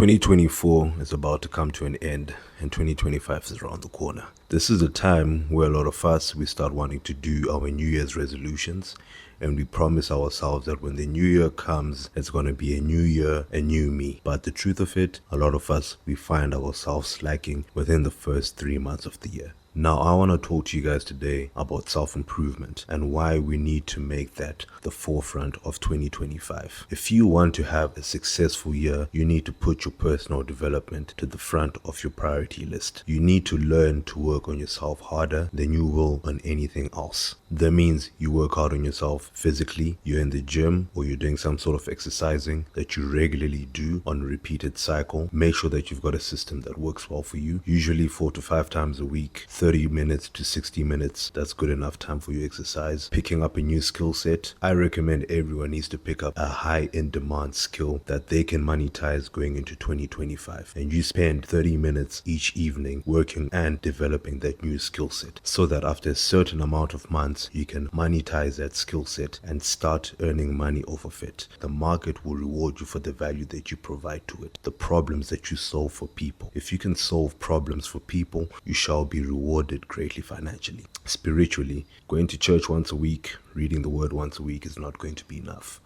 2024 is about to come to an end and 2025 is around the corner. This is a time where a lot of us, we start wanting to do our New Year's resolutions, and we promise ourselves that when the new year comes, it's going to be a new year, a new me. But the truth of it, a lot of us, we find ourselves slacking within the first 3 months of the year. Now, I want to talk to you guys today about self-improvement and why we need to make that the forefront of 2025. If you want to have a successful year, you need to put your personal development to the front of your priority list. You need to learn to work on yourself harder than you will on anything else. That means you work hard on yourself physically, you're in the gym or you're doing some sort of exercising that you regularly do on a repeated cycle. Make sure that you've got a system that works well for you, usually 4 to 5 times a week. 30 minutes to 60 minutes, that's good enough time for your exercise. Picking up a new skill set. I recommend everyone needs to pick up a high in demand skill that they can monetize going into 2025. And you spend 30 minutes each evening working and developing that new skill set so that after a certain amount of months, you can monetize that skill set and start earning money off of it. The market will reward you for the value that you provide to it, the problems that you solve for people. If you can solve problems for people, you shall be rewarded greatly financially. Spiritually, going to church once a week, reading the word once a week is not going to be enough.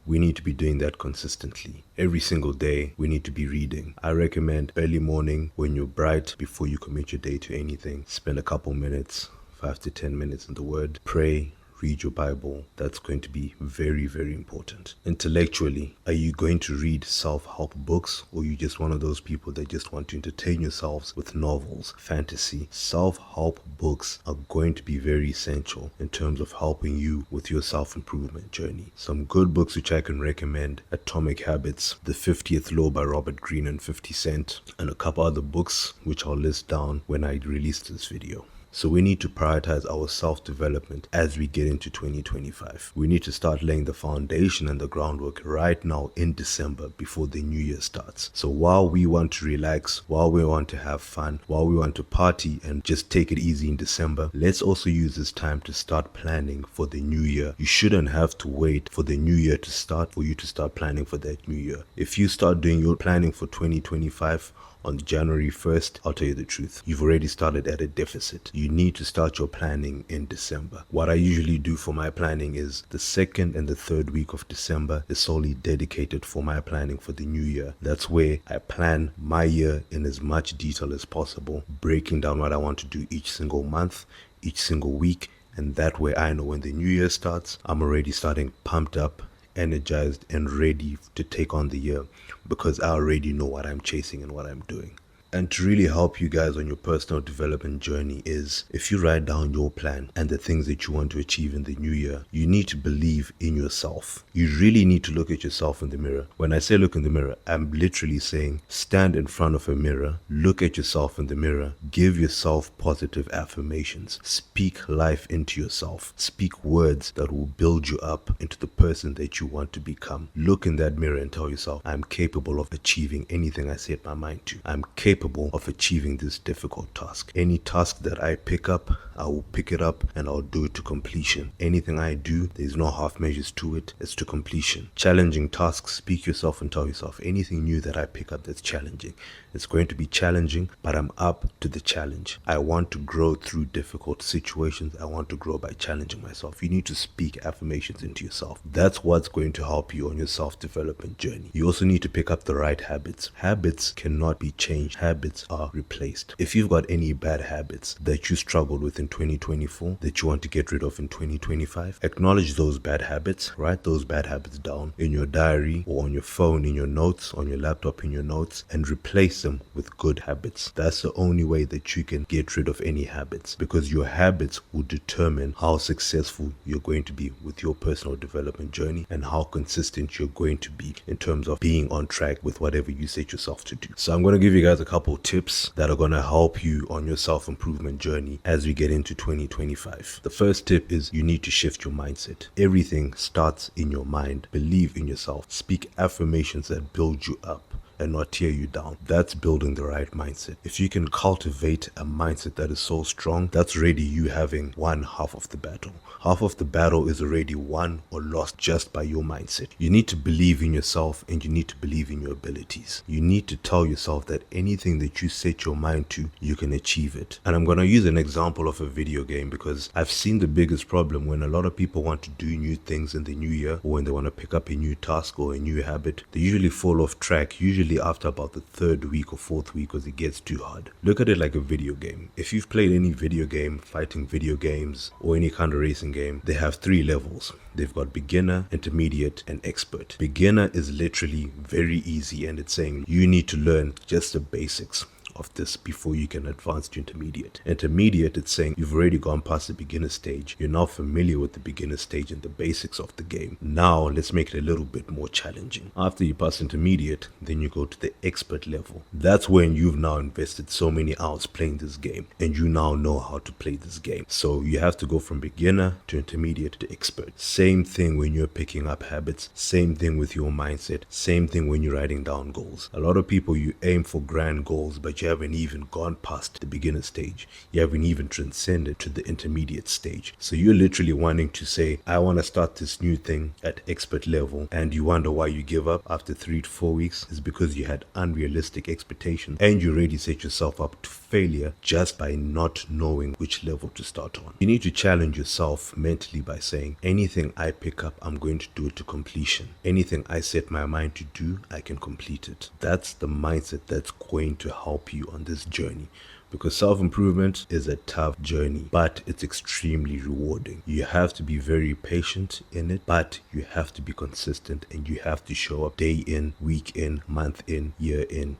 We need to be doing that consistently. Every single day, we need to be reading. I recommend early morning when you're bright, before you commit your day to anything, spend a couple minutes, 5 to 10 minutes in the word, pray, read your Bible. That's going to be very, very important. Intellectually, are you going to read self-help books, or are you just one of those people that just want to entertain yourselves with novels, fantasy? Self-help books are going to be very essential in terms of helping you with your self-improvement journey. Some good books which I can recommend: Atomic Habits, The 50th Law by Robert Greene and 50 Cent, and a couple other books which I'll list down when I release this video. So we need to prioritize our self-development as we get into 2025. We need to start laying the foundation and the groundwork right now in December before the new year starts. So while we want to relax, while we want to have fun, while we want to party and just take it easy in December, let's also use this time to start planning for the new year. You shouldn't have to wait for the new year to start for you to start planning for that new year. If you start doing your planning for 2025 on January 1st, I'll tell you the truth, you've already started at a deficit. You need to start your planning in December. What I usually do for my planning is the 2nd and the 3rd week of December is solely dedicated for my planning for the new year. That's where I plan my year in as much detail as possible, breaking down what I want to do each single month, each single week, and that way I know when the new year starts, I'm already starting pumped up, energized and ready to take on the year, because I already know what I'm chasing and what I'm doing. And to really help you guys on your personal development journey is, if you write down your plan and the things that you want to achieve in the new year, you need to believe in yourself. You really need to look at yourself in the mirror. When I say look in the mirror, I'm literally saying stand in front of a mirror, look at yourself in the mirror, give yourself positive affirmations, speak life into yourself, speak words that will build you up into the person that you want to become. Look in that mirror and tell yourself, I'm capable of achieving anything I set my mind to. I'm capable of achieving this difficult task. Any task that I pick up, I will pick it up and I'll do it to completion. Anything I do, there's no half measures to it, it's to completion. Challenging tasks, speak yourself and tell yourself, anything new that I pick up that's challenging, it's going to be challenging, but I'm up to the challenge. I want to grow through difficult situations. I want to grow by challenging myself. You need to speak affirmations into yourself. That's what's going to help you on your self-development journey. You also need to pick up the right habits. Habits cannot be changed. Habits are replaced. If you've got any bad habits that you struggled with in 2024 that you want to get rid of in 2025, acknowledge those bad habits. Write those bad habits down in your diary or on your phone, in your notes, on your laptop, in your notes, and replace them with good habits. That's the only way that you can get rid of any habits, because your habits will determine how successful you're going to be with your personal development journey and how consistent you're going to be in terms of being on track with whatever you set yourself to do. So I'm going to give you guys a couple tips that are going to help you on your self-improvement journey as we get into 2025. The first tip is you need to shift your mindset. Everything starts in your mind. Believe in yourself. Speak affirmations that build you up. and not tear you down. That's building the right mindset. If you can cultivate a mindset that is so strong, that's already you having won half of the battle. Half of the battle is already won or lost just by your mindset. You need to believe in yourself, and you need to believe in your abilities. You need to tell yourself that anything that you set your mind to, you can achieve it. And I'm going to use an example of a video game, because I've seen the biggest problem when a lot of people want to do new things in the new year, or when they want to pick up a new task or a new habit. They usually fall off track, usually after about the third week or fourth week, because it gets too hard. Look at it like a video game. If you've played any video game, fighting video games, or any kind of racing game, they have 3 levels. They've got beginner, intermediate, and expert. Beginner is literally very easy, and it's saying you need to learn just the basics of this before you can advance to intermediate. Intermediate, it's saying you've already gone past the beginner stage. You're now familiar with the beginner stage and the basics of the game. Now let's make it a little bit more challenging. After you pass intermediate, then you go to the expert level. That's when you've now invested so many hours playing this game, and you now know how to play this game. So you have to go from beginner to intermediate to expert. Same thing when you're picking up habits, same thing with your mindset, same thing when you're writing down goals. A lot of people, you aim for grand goals, but you haven't even gone past the beginner stage. You haven't even transcended to the intermediate stage. So you're literally wanting to say, I want to start this new thing at expert level, and you wonder why you give up after 3 to 4 weeks. Is because you had unrealistic expectations, and you already set yourself up to failure just by not knowing which level to start on. You need to challenge yourself mentally by saying, anything I pick up, I'm going to do it to completion. Anything I set my mind to do, I can complete it. That's the mindset that's going to help you on this journey, because self-improvement is a tough journey, but it's extremely rewarding. You have to be very patient in it, but you have to be consistent, and you have to show up day in, week in, month in,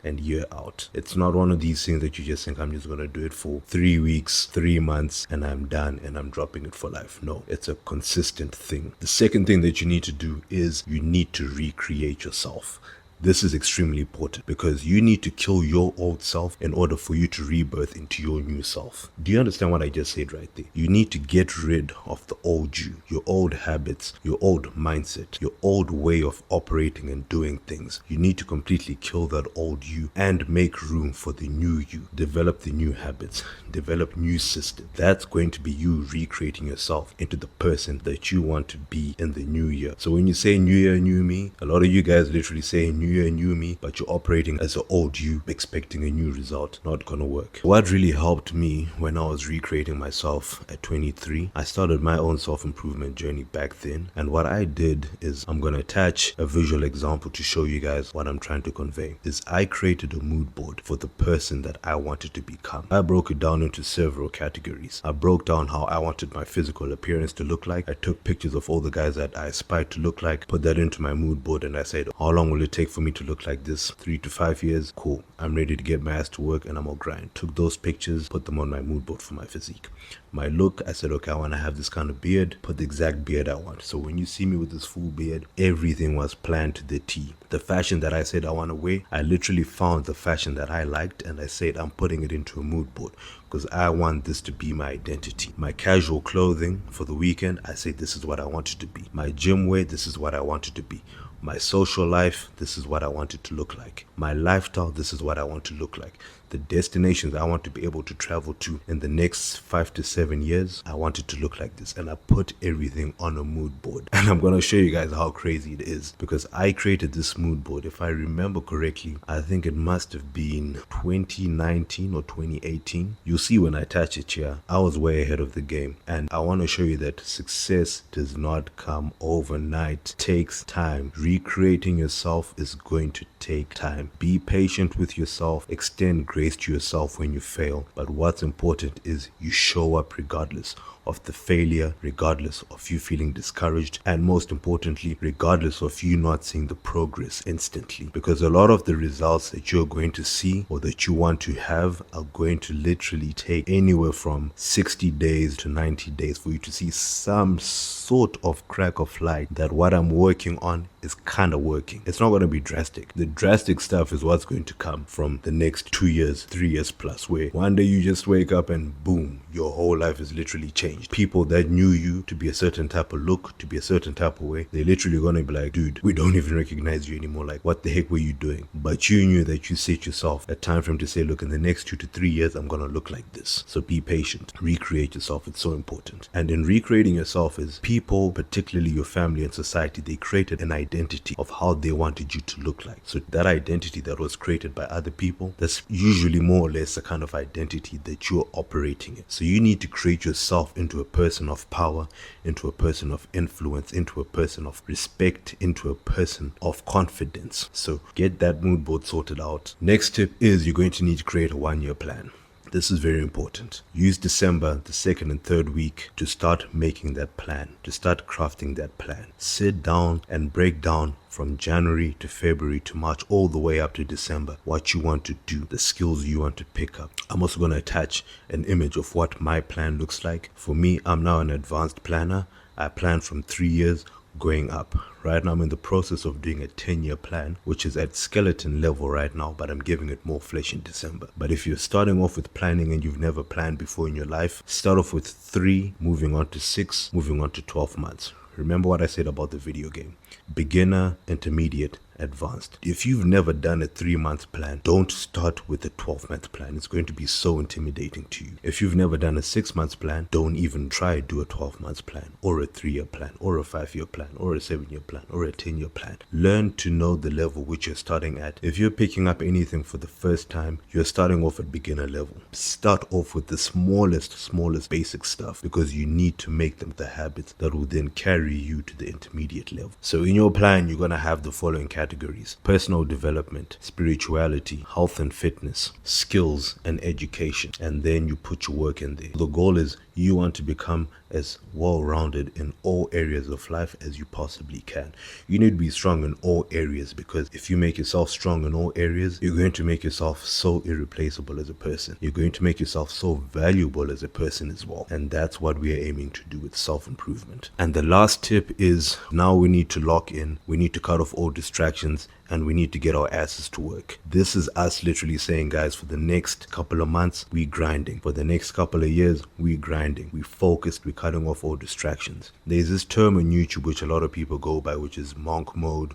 and year out. It's not one of these things that you just think, I'm just going to do it for 3 weeks, 3 months, and I'm done and I'm dropping it for life. No, it's a consistent thing. The second thing that you need to do is you need to recreate yourself. This is extremely important, because you need to kill your old self in order for you to rebirth into your new self. Do you understand what I just said right there? You need to get rid of the old you, your old habits, your old mindset, your old way of operating and doing things. You need to completely kill that old you and make room for the new you. Develop the new habits, develop new systems. That's going to be you recreating yourself into the person that you want to be in the new year. So when you say new year, new me, a lot of you guys literally say new year, new me, but you're operating as an old you, expecting a new result. Not gonna work. What really helped me when I was recreating myself at 23, I started my own self-improvement journey back then, and what I did is, I'm gonna attach a visual example to show you guys what I'm trying to convey, is I created a mood board for the person that I wanted to become. I broke it down into several categories. I broke down how I wanted my physical appearance to look like. I took pictures of all the guys that I aspired to look like, put that into my mood board, and I said, how long will it take for me to look like this? 3 to 5 years? Cool. I'm ready to get my ass to work, and I'm gonna grind. Took those pictures, put them on my mood board for my physique. My look, I said, okay, I want to have this kind of beard. Put the exact beard I want. So when you see me with this full beard, everything was planned to the T. The fashion that I said I want to wear, I literally found the fashion that I liked, and I said, I'm putting it into a mood board, because I want this to be my identity. My casual clothing for the weekend, I said, this is what I want it to be. My gym wear, this is what I want it to be. My social life, this is what I want it to look like. My lifestyle, this is what I want to look like. The destinations I want to be able to travel to in the next 5 to 7 years, I want it to look like this. And I put everything on a mood board. And I'm going to show you guys how crazy it is, because I created this mood board, if I remember correctly, I think it must have been 2019 or 2018. You'll see when I attach it here, I was way ahead of the game. And I want to show you that success does not come overnight. It takes time. Recreating yourself is going to take time. Be patient with yourself. Extend grace to yourself when you fail. But what's important is you show up regardless of the failure, regardless of you feeling discouraged, and most importantly, regardless of you not seeing the progress instantly. Because a lot of the results that you're going to see or that you want to have are going to literally take anywhere from 60 days to 90 days for you to see some sort of crack of light that what I'm working on is kind of working. It's not going to be drastic. The drastic stuff is what's going to come from the next 2 years, 3 years plus, where one day you just wake up and boom, your whole life is literally changed. People that knew you to be a certain type of look, to be a certain type of way, they're literally gonna be like, dude, we don't even recognize you anymore. Like, what the heck were you doing? But you knew that you set yourself a time frame to say, look, in the next 2 to 3 years, I'm gonna look like this. So be patient. Recreate yourself. It's so important. And in recreating yourself is people, particularly your family and society, they created an identity of how they wanted you to look like. So that identity that was created by other people, that's usually more or less the kind of identity that you're operating in. So you need to create yourself into a person of power, into a person of influence, into a person of respect, into a person of confidence. So get that mood board sorted out. Next tip is you're going to need to create a 1-year plan. This is very important. Use December, the 2nd and 3rd week, to start making that plan, to start crafting that plan. Sit down and break down from January to February to March, all the way up to December, what you want to do, the skills you want to pick up. I'm also going to attach an image of what my plan looks like. For me, I'm now an advanced planner. I plan from 3 years going up. Right now I'm in the process of doing a 10-year plan, which is at skeleton level right now, but I'm giving it more flesh in December. But if you're starting off with planning and you've never planned before in your life, start off with 3, moving on to 6, moving on to 12 months. Remember what I said about the video game: beginner, intermediate, advanced. If you've never done a 3-month plan, don't start with a 12-month plan. It's going to be so intimidating to you. If you've never done a 6-month plan, don't even try to do a 12-month plan, or a 3-year plan, or a 5-year plan, or a 7-year plan, or a 10-year plan. Learn to know the level which you're starting at. If you're picking up anything for the first time, you're starting off at beginner level. Start off with the smallest basic stuff, because you need to make them the habits that will then carry you to the intermediate level. So in your plan, you're going to have the following categories: personal development, spirituality, health and fitness, skills and education. And then you put your work in there. The goal is you want to become as well-rounded in all areas of life as you possibly can. You need to be strong in all areas, because if you make yourself strong in all areas, you're going to make yourself so irreplaceable as a person. You're going to make yourself so valuable as a person as well. And that's what we are aiming to do with self-improvement. And the last tip is, now we need to lock in. We need to cut off all distractions, and we need to get our asses to work. This is us literally saying, guys, for the next couple of months, we grinding. For the next couple of years, we grinding. We focused, we're cutting off all distractions. There's this term on YouTube which a lot of people go by, which is monk mode,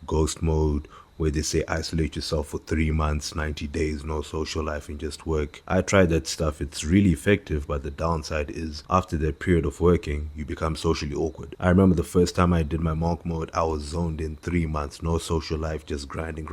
ghost mode, where they say isolate yourself for 3 months, 90 days, no social life, and just work. I tried that stuff. It's really effective, but the downside is after that period of working, you become socially awkward. I remember the first time I did my monk mode, I was zoned in 3 months, no social life, just grinding.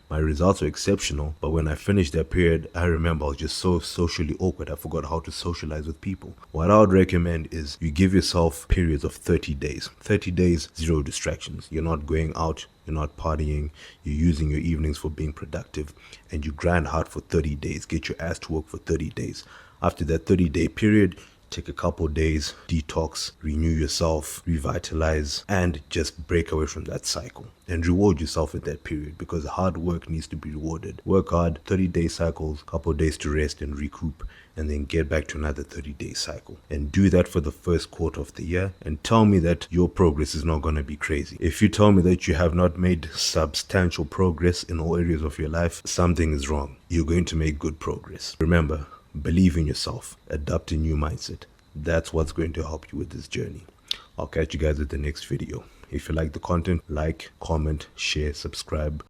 My results were exceptional, but when I finished that period, I remember I was just so socially awkward. I forgot how to socialize with people. What I would recommend is you give yourself periods of 30 days. 30 days, 0 distractions. You're not going out, you're not partying, you're using your evenings for being productive, and you grind hard for 30 days. Get your ass to work for 30 days. After that 30-day period, take a couple days, detox, renew yourself, revitalize, and just break away from that cycle. And reward yourself in that period, because hard work needs to be rewarded. Work hard, 30-day cycles, couple days to rest and recoup, and then get back to another 30-day cycle. And do that for the first quarter of the year, and tell me that your progress is not going to be crazy. If you tell me that you have not made substantial progress in all areas of your life, something is wrong. You're going to make good progress. Remember, believe in yourself, adopt a new mindset. That's what's going to help you with this journey. I'll catch you guys at the next video. If you like the content, like, comment, share, subscribe.